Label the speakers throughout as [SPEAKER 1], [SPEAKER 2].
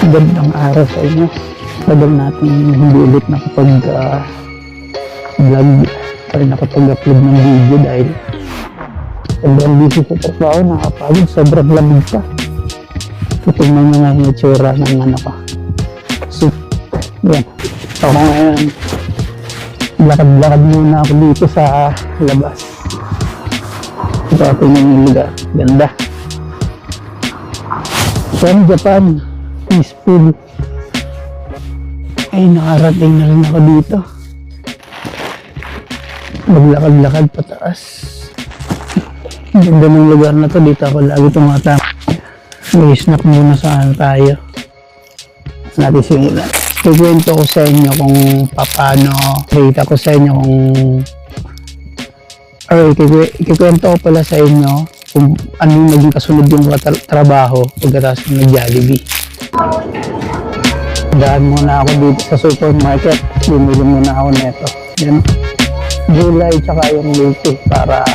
[SPEAKER 1] Gandang araw sa inyo. Tagal natin hindi ulit nakapag-vlog or nakapag-upload ng video dahil sobrang busy sa trabaho, nakapagod, sobrang lamig pa. Ito yung mga itsura ng ano ko. So, yan. Ako ngayon, lakad-lakad muna ako dito sa labas. Ito ako yung lugar. Ganda. From Japan. Peaceful. Ay, nakarating na rin ako dito. Maglakad-lakad pataas. Ganda ng lugar na to. Dito ako lagi tumatama. May snack muna saan tayo. Natin simulan. Kukwento ko sa inyo kung paano. Kita ko sa inyo kung kikwento ko pala sa inyo kung ano yung naging kasunod yung trabaho pagkatapos ng Jollibee. Daan muna ako dito sa supermarket. Bumili muna ako neto. Yan. Gulay tsaka yung luto para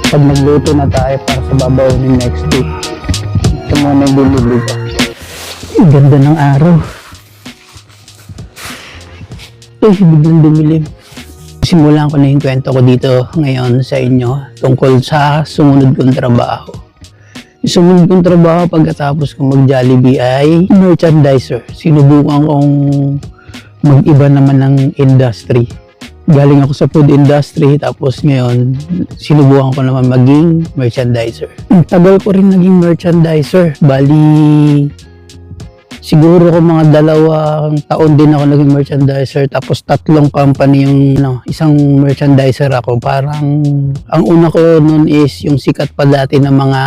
[SPEAKER 1] pag magluto na tayo para sa babaw ng next week. Ito muna yung bumili ko. Ganda ng araw. Ay, biglang dumilim. Simulan ko na yung kwento ko dito ngayon sa inyo tungkol sa sumunod kong trabaho. Yung sumunod kong trabaho pagkatapos kong mag-Jollibee ay merchandiser. Sinubukan kong mag-iba naman ng industry. Galing ako sa food industry tapos ngayon sinubukan ko naman maging merchandiser. Ang tagal ko rin naging merchandiser. Bali, siguro ko mga 2 taon din ako naging merchandiser tapos 3 company yung isang merchandiser ako. Parang ang una ko noon is yung sikat pa dati ng mga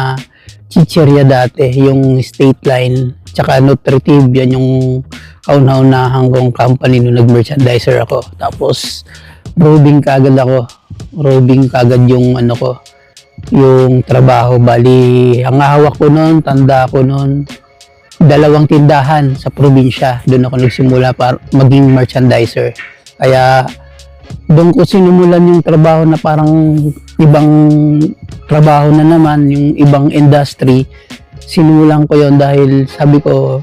[SPEAKER 1] chicheria dati, yung State Line tsaka Nutritive, yan yung kauna-unahang kong company nung nag-merchandiser ako. Tapos roving kagad ako. Roving kagad yung ano ko, yung trabaho. Bali, ang hawak ko noon, tanda ko noon, 2 tindahan sa probinsya. Doon ako nagsimula para maging merchandiser. Kaya doon ko sinimulan yung trabaho na parang ibang trabaho na naman, yung ibang industry. Sinulan ko yon dahil sabi ko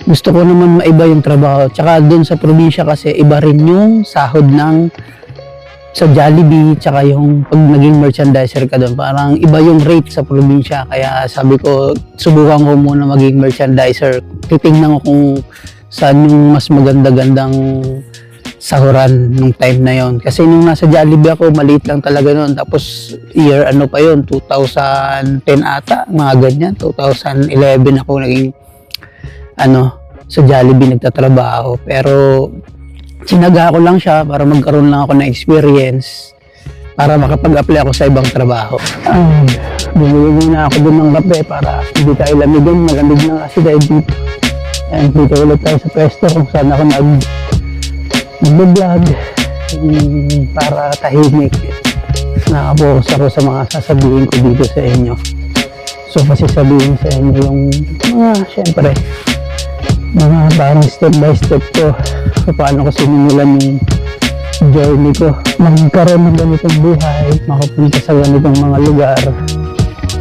[SPEAKER 1] gusto ko naman maiba yung trabaho. Tsaka doon sa probinsya kasi iba rin yung sahod ng sa Jollibee, tsaka yung pag naging merchandiser ka doon, parang iba yung rate sa probinsya. Kaya sabi ko, subukan ko muna maging merchandiser. Titingnan ko kung saan yung mas maganda-gandang sahuran nung time na yon. Kasi nung nasa Jollibee ako, maliit lang talaga noon. Tapos year ano pa yon, 2010 ata, mga ganyan. 2011 ako naging sa Jollibee nagtatrabaho. Pero sinaga ko lang siya para magkaroon lang ako ng experience para makapag-apply ako sa ibang trabaho. Bumili na ako doon ng kape para hindi tayo lamigin. Malamig na kasi dahil dito. And dito ulit tayo sa pwesto kung saan ako nag-vlog para tahimik. Nakapokus ako sa mga sasabihin ko dito sa inyo. So kasi sabihin sa inyo yung syempre mga parang step by step ko so, paano ko sinimulan yung journey ko magkaroon ng ganitong buhay, makapunta sa ganitong mga lugar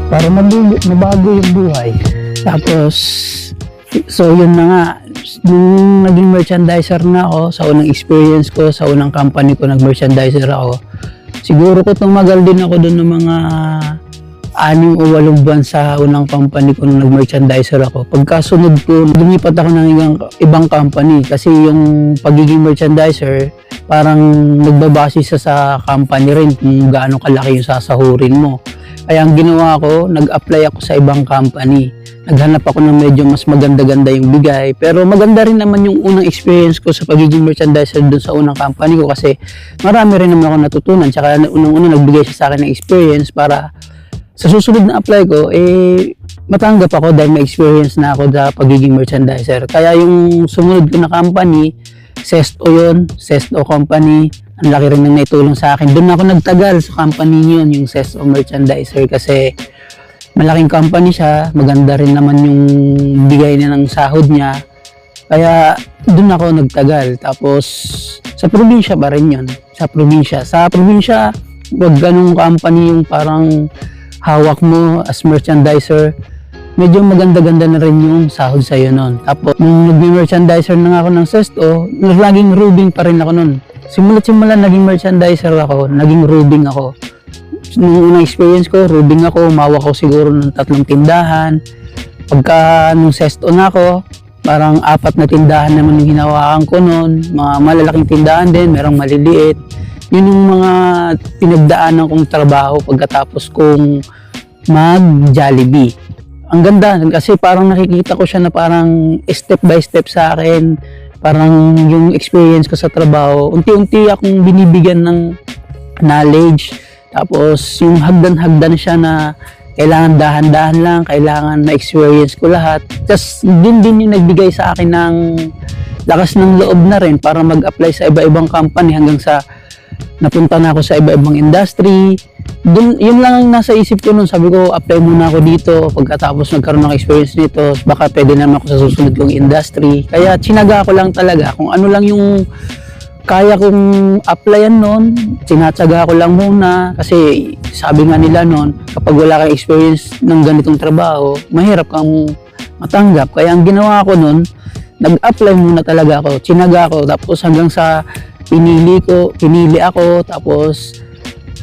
[SPEAKER 1] para mabago yung buhay. Tapos so yun na nga, nung naging merchandiser na ako sa unang experience ko, sa unang company ko nag-merchandiser ako, siguro ko tumagal din ako doon ng mga 6 o 8 buwan sa unang company ko nung nag-merchandiser ako. Pagkasunod ko, lumipat ako ng ibang company kasi yung pagiging merchandiser, parang nagbabase sa company rin kung gaano kalaki yung sasahurin mo. Kaya ang ginawa ko, nag-apply ako sa ibang company. Naghanap ako ng medyo mas maganda-ganda yung bigay. Pero maganda rin naman yung unang experience ko sa pagiging merchandiser doon sa unang company ko kasi marami rin naman ako natutunan. Tsaka unang-una nagbigay siya sa akin ng experience para sa susunod na apply ko, matanggap ako dahil may experience na ako sa pagiging merchandiser. Kaya yung sumunod ko na company, Sesto yun, Sesto Company, ang laki rin nang naitulong sa akin. Doon ako nagtagal sa company yun, yung Sesto Merchandiser kasi malaking company siya, maganda rin naman yung bigay niya ng sahod niya. Kaya doon ako nagtagal. Tapos sa probinsya pa rin yun. Sa probinsya, wag ganung company yung parang hawak mo as merchandiser. medyo maganda-ganda na rin yung sahod sa'yo nun. Tapos, nung nag-merchandiser na nga ako ng Sesto, laging rubing pa rin ako nun. Simula naging merchandiser ako, naging rubing ako. Nung unang experience ko, rubing ako, umawak ko siguro ng 3 tindahan. Pagka nung Sesto na ako, parang 4 na tindahan naman yung hinawakan ko nun. Mga malalaking tindahan din, merong maliliit. Yun yung mga pinagdaanan kong trabaho pagkatapos kong mag-Jollibee. Ang ganda kasi parang nakikita ko siya na parang step by step sa akin. Parang yung experience ko sa trabaho, unti-unti akong binibigyan ng knowledge. Tapos yung hagdan-hagdan siya na kailangan dahan-dahan lang, kailangan na-experience ko lahat. Tapos din yung nagbigay sa akin ng lakas ng loob na rin para mag-apply sa iba-ibang company hanggang sa napunta na ako sa iba-ibang industry. Yun lang ang nasa isip ko nun. Sabi ko, apply muna ako dito. Pagkatapos nagkaroon ng experience nito, baka pwede naman ako sa susunod kong industry. Kaya tsinaga ko lang talaga. Kung ano lang yung kaya kong applyan nun, tinatsaga ko lang muna. Kasi sabi nga nila nun, kapag wala kang experience ng ganitong trabaho, mahirap kang matanggap. Kaya ang ginawa ko nun, nag-apply muna talaga ako. Tsinaga ko. Tapos hanggang sa pinili ako, tapos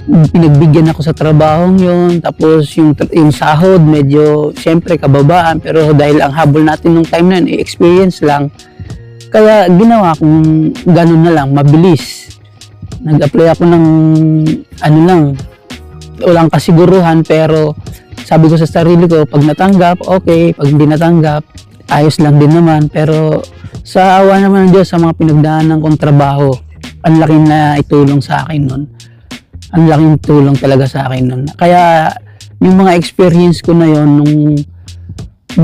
[SPEAKER 1] pinagbigyan ako sa trabahong yun, tapos yung sahod medyo siyempre kababaan, pero dahil ang habol natin nung time na yun, experience lang, kaya ginawa kong ganun na lang, mabilis. Nag-apply ako ng walang kasiguruhan, pero sabi ko sa sarili ko, pag natanggap, okay, pag hindi natanggap, ayos lang din naman. Pero sa awa naman ng Diyos, sa mga pinagdaanan kong trabaho, ang laking na itulong sa akin nun. Ang laking tulong talaga sa akin nun. Kaya yung mga experience ko na yon nung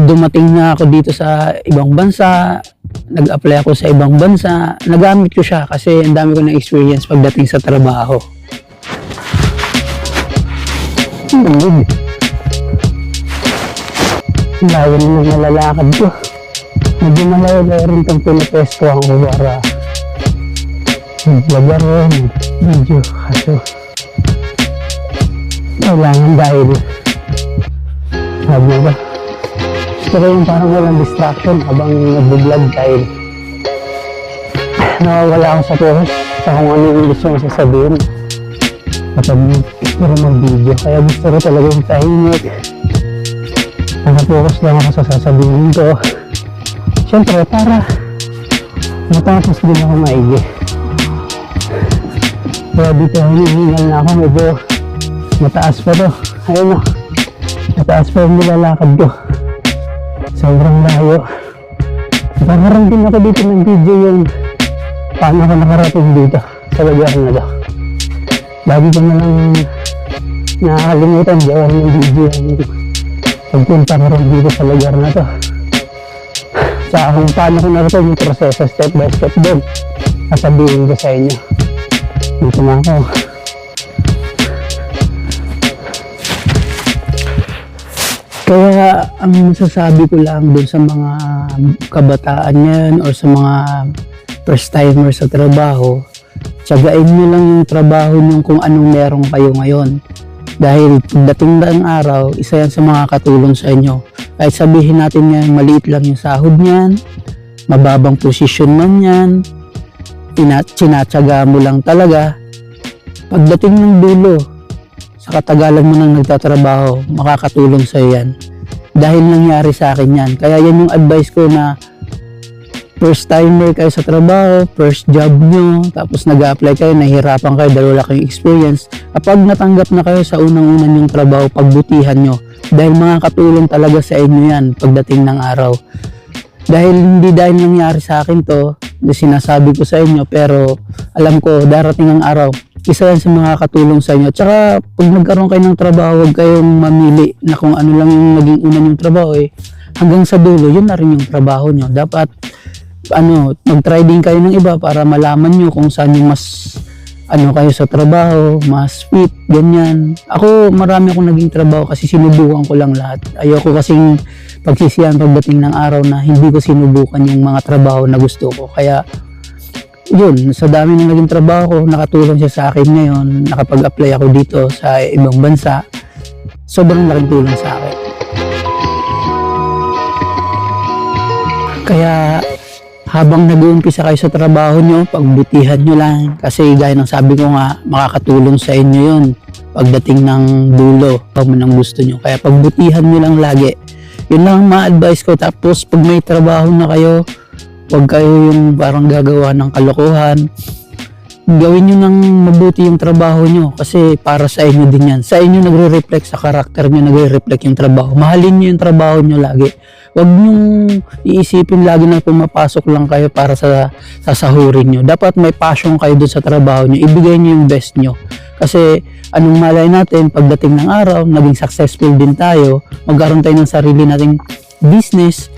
[SPEAKER 1] dumating na ako dito sa ibang bansa, nag-apply ako sa ibang bansa, nagamit ko siya kasi ang dami ko na experience pagdating sa trabaho. Layo na nalalakad ko. Medyo malayo rin itong pinapesto ako para maglaro, video, kaso kailangan dahil sabi ba gusto ko yung parang walang distraction habang nag-vlog dahil nawawala ako sa focus sa kung ano yung gusto kong sasabihin kapag gusto ko mag-video. Kaya gusto ko talaga yung tahimik, nakapokus lang ako sa sasabihin ko, syempre para matapos din ako maigi. Kaya dito hinihingal na ako, medyo mataas pa to. Ayun o, mataas pa yung nilalakad ko. Sobrang layo. Nakaroon din ako dito ng video yung paano ako nakarating dito sa lugar na to. Lagi ko na lang nakakalimutan gawin ng video yung pagpunta ko rin dito sa lugar na to. Sa kung paano ko narating yung proseso step by step doon, sasabihin ko sa inyo. Dito na ako. Kaya ang masasabi ko lang doon sa mga kabataan yan o sa mga first timer sa trabaho, tsagain nyo lang yung trabaho nyo kung anong meron kayo ngayon. Dahil pagdating ng araw, isa yan sa mga katulong sa inyo. Kahit sabihin natin nga maliit lang yung sahod niyan, mababang posisyon man yan, tinatsaga mo lang talaga. Pagdating ng dulo, sa katagalan mo nang nagtatrabaho, makakatulong sa yan. Dahil nangyari sa akin yan. Kaya yan yung advice ko na first timer kayo sa trabaho, first job nyo, tapos nag-apply kayo, nahihirapan kayo dahil wala kayong experience. Kapag natanggap na kayo sa unang-unan yung trabaho, pagbutihan nyo. Dahil makakatulong talaga sa inyo yan pagdating ng araw. Dahil nangyari sa akin to, sinasabi ko sa inyo, pero alam ko darating ang araw, isa yan sa mga katulong sa inyo. Tsaka pag nagkaroon kayo ng trabaho, huwag kayong mamili na kung ano lang yung naging una yung trabaho hanggang sa dulo, yun na rin yung trabaho nyo. Dapat mag-try din kayo ng iba para malaman nyo kung saan yung mas kayo sa trabaho, mas fit, ganyan. Ako, marami akong naging trabaho kasi sinubukan ko lang lahat. Ayoko kasing pagsisiyan pagdating ng araw na hindi ko sinubukan yung mga trabaho na gusto ko. Kaya yun, sa dami ng naging trabaho ko, nakatulong siya sa akin ngayon. Nakapag-apply ako dito sa ibang bansa. Sobrang laking tulong sa akin. Kaya habang nag-uumpisa kayo sa trabaho nyo, pagbutihan nyo lang. Kasi gaya ng sabi ko nga, makakatulong sa inyo yun pagdating ng dulo, pag man ang gusto nyo. Kaya pagbutihan nyo lang lagi. Yun lang ang ma-advise ko. Tapos pag may trabaho na kayo, huwag kayo yung parang gagawa ng kalokohan. Gawin nyo ng mabuti yung trabaho nyo kasi para sa inyo din yan. Sa inyo nagre-reflect, sa karakter nyo nagre-reflect yung trabaho. Mahalin nyo yung trabaho nyo lagi. Huwag nyong iisipin lagi na pumapasok lang kayo para sa sasahurin nyo. Dapat may passion kayo dun sa trabaho nyo. Ibigay nyo yung best nyo. Kasi anong malay natin, pagdating ng araw, naging successful din tayo, magkaroon tayo ng sarili nating business.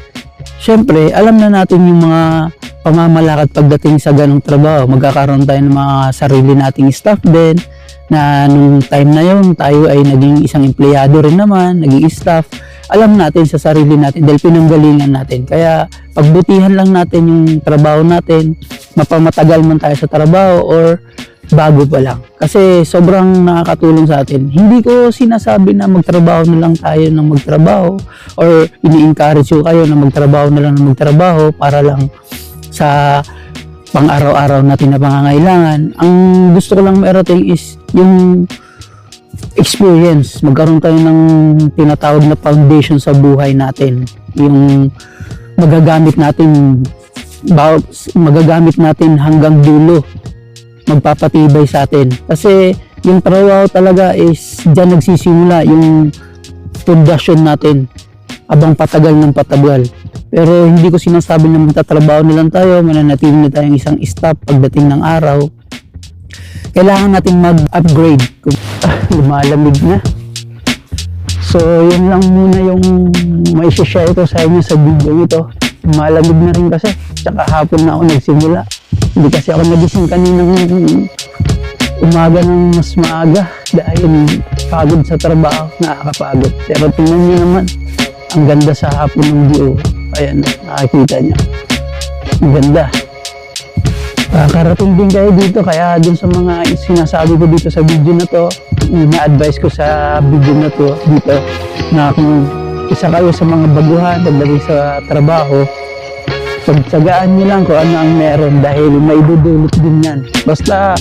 [SPEAKER 1] Siyempre, alam na natin yung mga pamamalakad pagdating sa ganong trabaho. Magkakaroon tayo ng mga sarili nating staff din na nung time na yun, tayo ay naging isang empleyado rin naman, naging staff. Alam natin sa sarili natin dahil pinanggalingan natin. Kaya pagbutihan lang natin yung trabaho natin, mapamatagal man tayo sa trabaho or bago pa lang. Kasi sobrang nakakatulong sa atin. Hindi ko sinasabi na magtrabaho na lang tayo ng magtrabaho or ini-encourage ko kayo na magtrabaho na lang ng magtrabaho para lang sa pang-araw-araw natin na pangangailangan. Ang gusto ko lang marating is yung experience. Magkaroon tayo ng tinatawag na foundation sa buhay natin. Yung magagamit natin hanggang dulo. Magpapatibay sa atin. Kasi yung trabaho talaga is dyan nagsisimula yung pundasyon natin abang patagal ng patagal. Pero hindi ko sinasabi na magtatrabaho na lang tayo, mananatili na tayong isang staff pagdating ng araw. Kailangan natin mag-upgrade. Lumalamig na. So, yun lang muna yung may share ko sa inyo sa video ito. Lumalamig na rin kasi. Tsaka hapon na ako nagsimula. Hindi kasi ako nagising kaninang umaga ng mas maaga dahil pagod sa trabaho, nakakapagod. Pero tingnan nyo naman, ang ganda sa hapon ng view. Ayan, nakakita nyo. Ang ganda. Karating din kayo dito, kaya dun sa mga sinasabi ko dito sa video na to, na-advise ko sa video na to dito, na kung isa kayo sa mga baguhan pagdating sa trabaho, pagtsagaan nyo lang kung ano ang meron dahil may dudulot din yan. Basta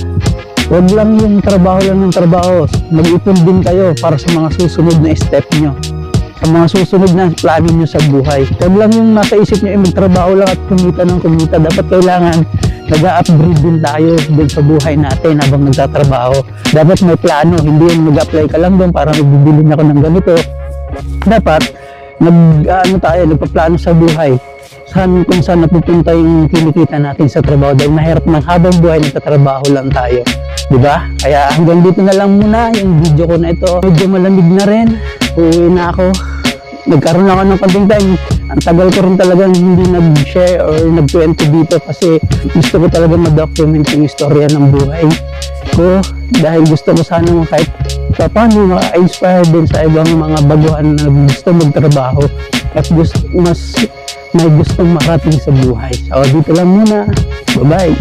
[SPEAKER 1] huwag lang yung trabaho lang ng trabaho, mag-ipon din kayo para sa mga susunod na step nyo, sa mga susunod na plano nyo sa buhay. Huwag lang yung nasa isip nyo magtrabaho lang at kumita ng kumita. Dapat kailangan nag-upgrade din tayo din sa buhay natin habang nagtatrabaho. Dapat may plano, hindi yung mag-apply ka lang doon para magbibili ako ng ganito. Dapat nagpaplano sa buhay. Kung saan napupunta yung kinikita natin sa trabaho dahil mahirap ng habang buhay nagtatrabaho lang tayo. Diba? Kaya hanggang dito na lang muna yung video ko na ito. Medyo malamig na rin. Uwi na ako. Nagkaroon ako ng konting time. Ang tagal ko rin talagang hindi nag-share or nag-kwento dito kasi gusto ko talaga ma-document yung istorya ng buhay ko dahil gusto ko sana kahit paano maka-inspire din sa ibang mga baguhan na gusto magtrabaho at may gustong marating sa buhay. So dito lang muna. Bye-bye.